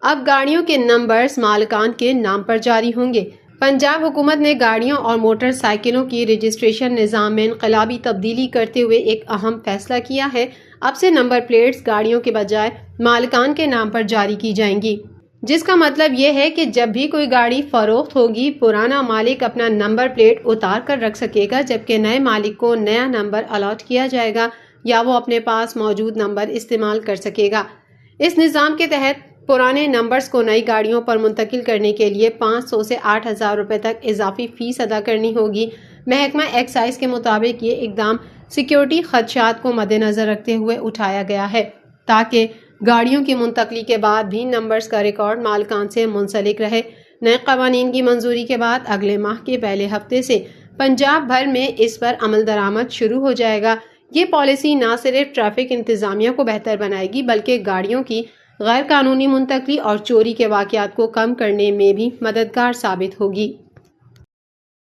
اب گاڑیوں کے نمبرز مالکان کے نام پر جاری ہوں گے۔ پنجاب حکومت نے گاڑیوں اور موٹر سائیکلوں کی رجسٹریشن نظام میں انقلابی تبدیلی کرتے ہوئے ایک اہم فیصلہ کیا ہے۔ اب سے نمبر پلیٹس گاڑیوں کے بجائے مالکان کے نام پر جاری کی جائیں گی، جس کا مطلب یہ ہے کہ جب بھی کوئی گاڑی فروخت ہوگی، پرانا مالک اپنا نمبر پلیٹ اتار کر رکھ سکے گا، جبکہ نئے مالک کو نیا نمبر الاٹ کیا جائے گا یا وہ اپنے پاس موجود نمبر استعمال کر سکے گا۔ اس نظام کے تحت پرانے نمبرز کو نئی گاڑیوں پر منتقل کرنے کے لیے 500 سے 8,000 روپے تک اضافی فیس ادا کرنی ہوگی۔ محکمہ ایکسائز کے مطابق یہ اقدام سیکیورٹی خدشات کو مد نظر رکھتے ہوئے اٹھایا گیا ہے تاکہ گاڑیوں کی منتقلی کے بعد بھی نمبرز کا ریکارڈ مالکان سے منسلک رہے۔ نئے قوانین کی منظوری کے بعد اگلے ماہ کے پہلے ہفتے سے پنجاب بھر میں اس پر عمل درآمد شروع ہو جائے گا۔ یہ پالیسی نہ صرف ٹریفک انتظامیہ کو بہتر بنائے گی بلکہ گاڑیوں کی غیر قانونی منتقلی اور چوری کے واقعات کو کم کرنے میں بھی مددگار ثابت ہوگی۔